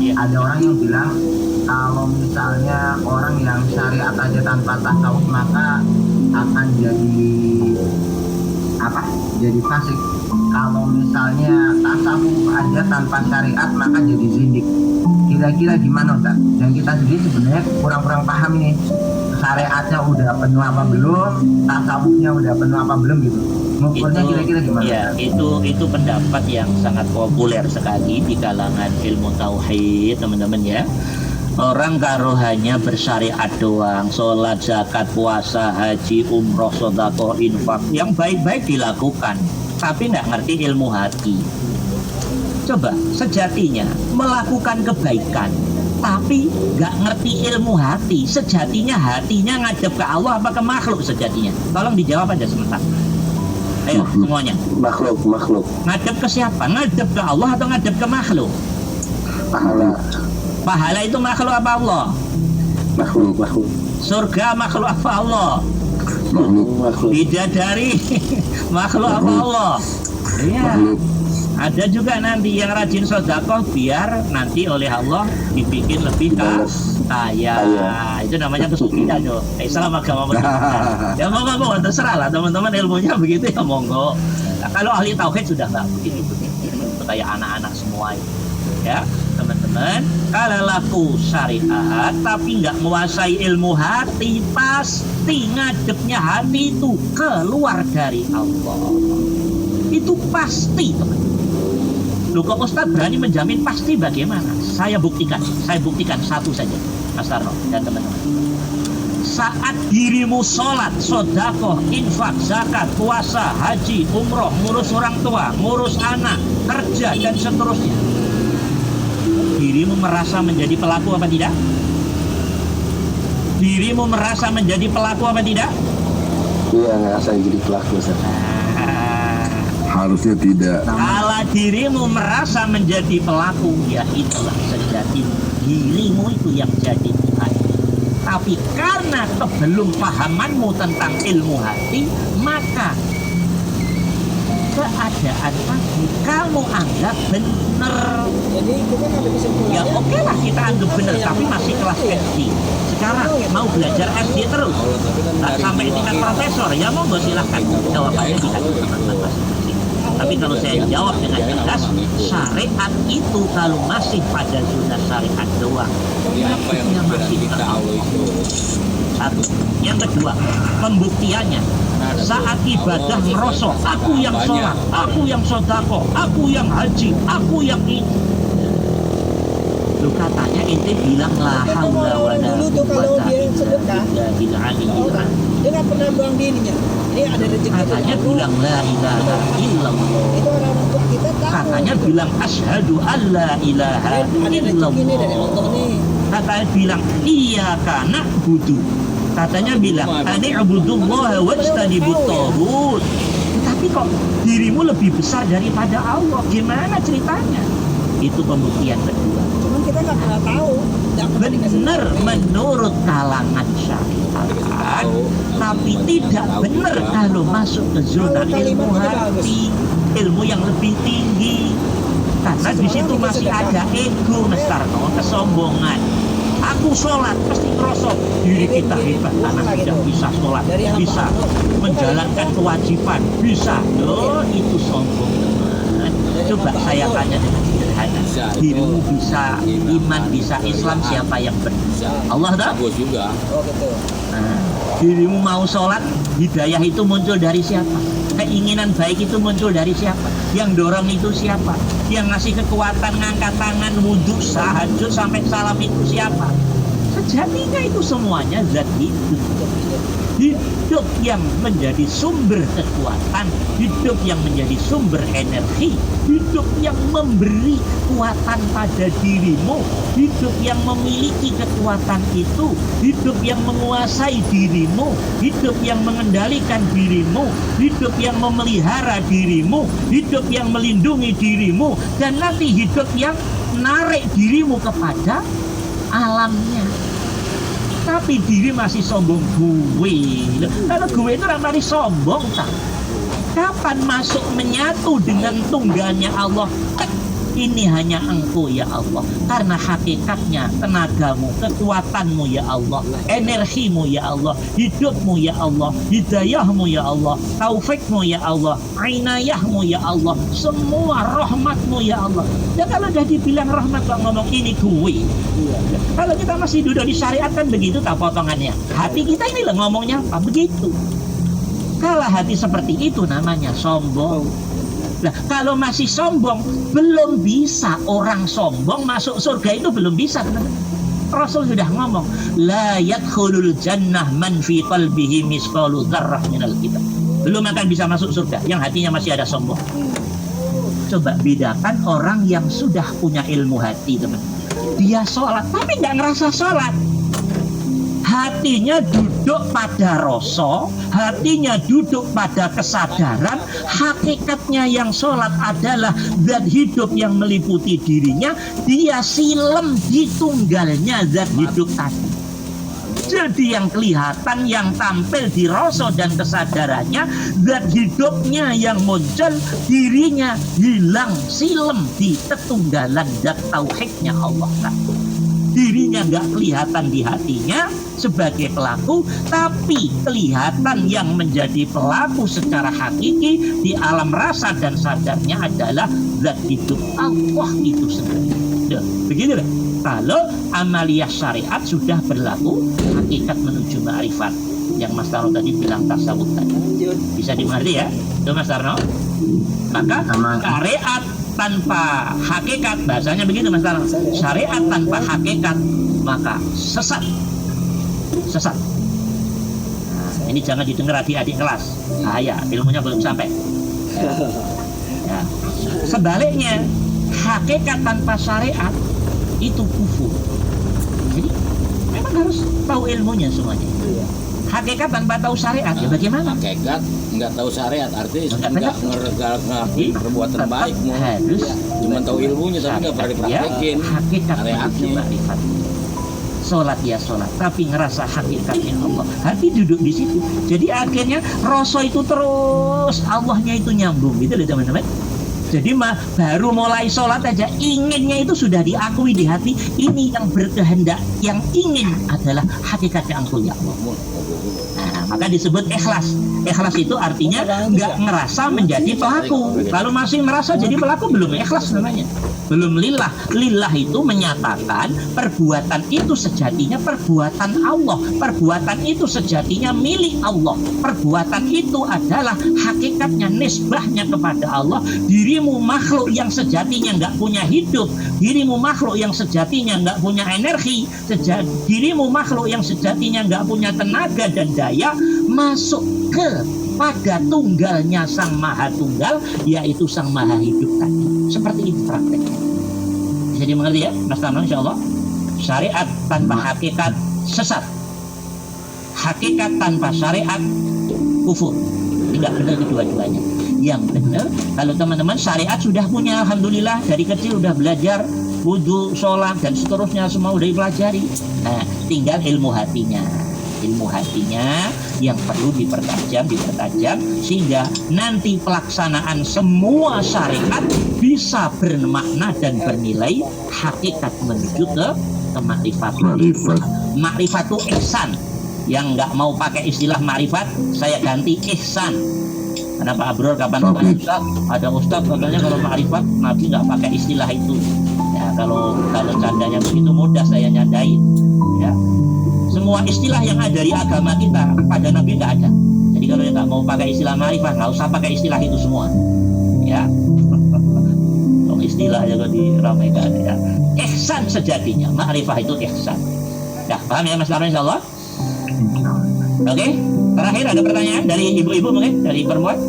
Iya. Ada orang yang bilang kalau misalnya orang yang syariat aja tanpa tasawuf maka akan jadi apa? Jadi fasik. Kalau misalnya tasawuf aja tanpa syariat maka jadi zindik. Kira-kira gimana Ustaz? Dan kita sendiri sebenarnya kurang-kurang paham ini. Syariatnya udah penuh apa belum? Tasawufnya udah penuh apa belum gitu? Mengukurnya kira-kira gimana? Ya, itu pendapat yang sangat populer sekali di kalangan ilmu tauhid, teman-teman ya. Orang karo hanya bersyariat doang, sholat, zakat, puasa, haji, umroh, sedekah, infak, yang baik-baik dilakukan, tapi nggak ngerti ilmu hati. Coba, sejatinya melakukan kebaikan, tapi nggak ngerti ilmu hati, sejatinya hatinya ngadep ke Allah apa ke makhluk sejatinya? Tolong dijawab aja sebentar. Ayo semuanya. Makhluk. Ngadep ke siapa? Ngadep ke Allah atau ngadep ke makhluk? Pahala itu makhluk apa Allah? Makhluk. Surga makhluk apa Allah? Makhluk. Bidadari makhluk apa Allah? Iya. Ada juga nanti yang rajin sedekah biar nanti oleh Allah dibikin lebih kaya. Itu namanya kesucian tuh. Islam agama menentukan. Ya monggo terserah lah teman-teman, ilmunya begitu ya monggo. Nah, kalau ahli tauhid sudah nggak begitu kayak anak-anak semua itu. Ya teman-teman, kalau laku syariat tapi nggak menguasai ilmu hati, pasti ngadepnya hati itu keluar dari Allah. Itu pasti teman-teman. Loh kok Ustaz berani menjamin pasti bagaimana? Saya buktikan satu saja Mas Tarno dan teman-teman. Saat dirimu sholat, sedekah, infak, zakat, puasa, haji, umroh, ngurus orang tua, ngurus anak, kerja dan seterusnya, dirimu merasa menjadi pelaku apa tidak? Dirimu merasa menjadi pelaku apa tidak? Iya, ngerasa jadi pelaku Ustaz. Harusnya tidak. Kalau dirimu merasa menjadi pelaku, ya itulah sejati dirimu itu yang jadi Tuhan. Tapi karena kebelum pahamanmu tentang ilmu hati, maka keadaan tadi kamu anggap benar. Jadi kita nggak bisa pulang. Ya oke lah kita anggap benar, tapi masih kelas SD. Sekarang mau belajar SD terus, sampai tingkat profesor, ya monggo silahkan. Jawabannya di hati teman-teman masing-masing. Tapi kalau saya jawab dengan jelas, syariat itu kalau masih pada zona syariat doang, maksudnya masih Allah itu. Satu. Yang kedua, pembuktiannya saat ibadah merosot, aku yang sholat, aku yang sedekah, aku yang haji, aku yang ini. Lu katanya ente bilang la haula wala quwwata illa billah. Dia nggak pernah buang dirinya. Ini ada rezeki. Katanya bilang la ilaha illallah. Itu orang tua kita tahu. Katanya bilang asyhadu alla ilaha illallah. Katanya bilang iyyaka na'budu. Katanya bilang ani'budullaha wajtanibut taghut. Tapi kok dirimu lebih besar daripada Allah? Gimana ceritanya? Itu pembuktian kedua. Cuman kita nggak pernah tahu. Benar menurut kalangan syariat, tapi tidak benar kalau masuk ke zona ilmu hati, ilmu yang lebih tinggi. Karena di situ masih ada ego, Mas Tarno, kesombongan. Aku sholat pasti merosot diri kita hebat, anak tidak bisa sholat, bisa menjalankan kewajiban, bisa. Loh, itu sombong teman. Coba saya tanya dengan sederhana, dirimu bisa iman, bisa Islam, siapa yang benar? Allah tahu juga. Nah, dirimu mau sholat, hidayah itu muncul dari siapa? Keinginan baik itu muncul dari siapa? Yang dorong itu siapa? Yang ngasih kekuatan ngangkat tangan, wudhu, tahajud sampai salam itu siapa? Sejatinya itu semuanya zat hidup. Hidup yang menjadi sumber kekuatan, hidup yang menjadi sumber energi, hidup yang memberi kekuatan pada dirimu, hidup yang memiliki kekuatan itu, hidup yang menguasai dirimu, hidup yang mengendalikan dirimu, hidup yang memelihara dirimu, hidup yang melindungi dirimu, dan nanti hidup yang menarik dirimu kepada alamnya. Tapi diri masih sombong gue. Kalau gue itu ramai sombong tak? Kapan masuk menyatu dengan tunggalnya Allah? ini hanya Engkau ya Allah. Karena hakikatnya tenagamu, kekuatanmu ya Allah, energimu ya Allah, hidupmu ya Allah, hidayahmu ya Allah, taufikmu ya Allah, inayahmu ya Allah, semua rahmatmu ya Allah. Ya kalau udah dibilang rahmat kok ngomong ini gue. Kalau kita masih duduk di syariat kan begitu tak potongannya. Hati kita ini lah ngomongnya apa begitu. Kalau hati seperti itu namanya sombong. Nah, kalau masih sombong, belum bisa orang sombong masuk surga itu belum bisa. Rasul sudah ngomong, la yadkhulul jannah man fi qalbihi misqalu dzarrah minal kibar. Belum akan bisa masuk surga yang hatinya masih ada sombong. Coba bedakan orang yang sudah punya ilmu hati, teman. Dia sholat tapi nggak ngerasa sholat. Hatinya duduk pada rasa, hatinya duduk pada kesadaran. Hakikatnya yang sholat adalah zat hidup yang meliputi dirinya. Dia silem di tunggalnya zat hidup tadi. Jadi yang kelihatan, yang tampil di rasa dan kesadarannya, zat hidupnya yang muncul, dirinya hilang silem di ketunggalan zat tauhidnya Allah tadi. Dirinya nggak kelihatan di hatinya sebagai pelaku, tapi kelihatan yang menjadi pelaku secara hakiki di alam rasa dan sadarnya adalah zat hidup Allah itu sendiri. Begitu deh. Kalau amaliyah syariat sudah berlaku, hakikat menuju ma'rifat yang Mas Tarno tadi bilang tasawuf tadi. Bisa dimengerti ya, itu Mas Tarno. Maka syariat tanpa hakikat, bahasanya begitu Mas Tarno. Syariat tanpa hakikat maka sesat. Sesat. Nah, ini jangan didengar adik-adik kelas. Bahaya, ilmunya belum sampai. Ya. Sebaliknya, hakikat tanpa syariat itu kufur. Jadi memang harus tahu ilmunya semuanya. Hakikat tanpa tahu syariat ya bagaimana? Hakikat nggak tahu syariat artinya nggak ngerti perbuatan baikmu. Harus cuma tahu ilmunya tapi nggak pernah dipraktekin. Hakikat syariatnya. ma'rifat. Sholat ya sholat, tapi ngerasa hakikatnya Allah. Hati duduk di situ. Jadi akhirnya rasa itu terus Allahnya itu nyambung gitu loh teman-teman. Jadi baru mulai sholat aja inginnya itu sudah diakui di hati. Ini yang berkehendak, yang ingin adalah hakikatnya Engkau ya Allah. Nah, maka disebut ikhlas. Ikhlas itu artinya nggak ngerasa menjadi pelaku. Kalau masih merasa jadi pelaku belum ikhlas namanya. Belum lillah. Lillah itu menyatakan perbuatan itu sejatinya perbuatan Allah. Perbuatan itu sejatinya milik Allah. Perbuatan itu adalah hakikatnya nisbahnya kepada Allah. Dirimu makhluk yang sejatinya nggak punya hidup. Dirimu makhluk yang sejatinya nggak punya energi. Dirimu makhluk yang sejatinya nggak punya tenaga dan daya masuk ke pada tunggalnya Sang Maha Tunggal, yaitu Sang Maha Hidup tadi. Seperti itu prakteknya. Bisa dimengerti ya Mas Tarno insyaallah. Syariat tanpa hakikat sesat. Hakikat tanpa syariat kufur. Tidak benar kedua-duanya. Yang benar kalau teman-teman syariat sudah punya, alhamdulillah dari kecil udah belajar wudu, sholat dan seterusnya semua udah dipelajari. Nah, tinggal ilmu hatinya. Ilmu hatinya yang perlu dipertajam sehingga nanti pelaksanaan semua syariat bisa bermakna dan bernilai hakikat menuju ke makrifat. Makrifat itu ihsan. Yang nggak mau pakai istilah makrifat, saya ganti ihsan. Karena Pak Abror kapan ada Ustadz katanya kalau makrifat Nabi nggak pakai istilah itu. Ya kalau candanya begitu mudah saya nyandain. Ya. Semua istilah yang ada di agama kita pada Nabi nggak ada. Jadi kalau nggak mau pakai istilah ma'rifah, nggak usah pakai istilah itu semua. Ya, kalau istilah juga diramaikan. Ya. Ihsan sejatinya, ma'rifah itu ihsan. Ya, paham ya Mas Tarno insyaallah? Oke, terakhir ada pertanyaan dari ibu-ibu mungkin, dari perempuan.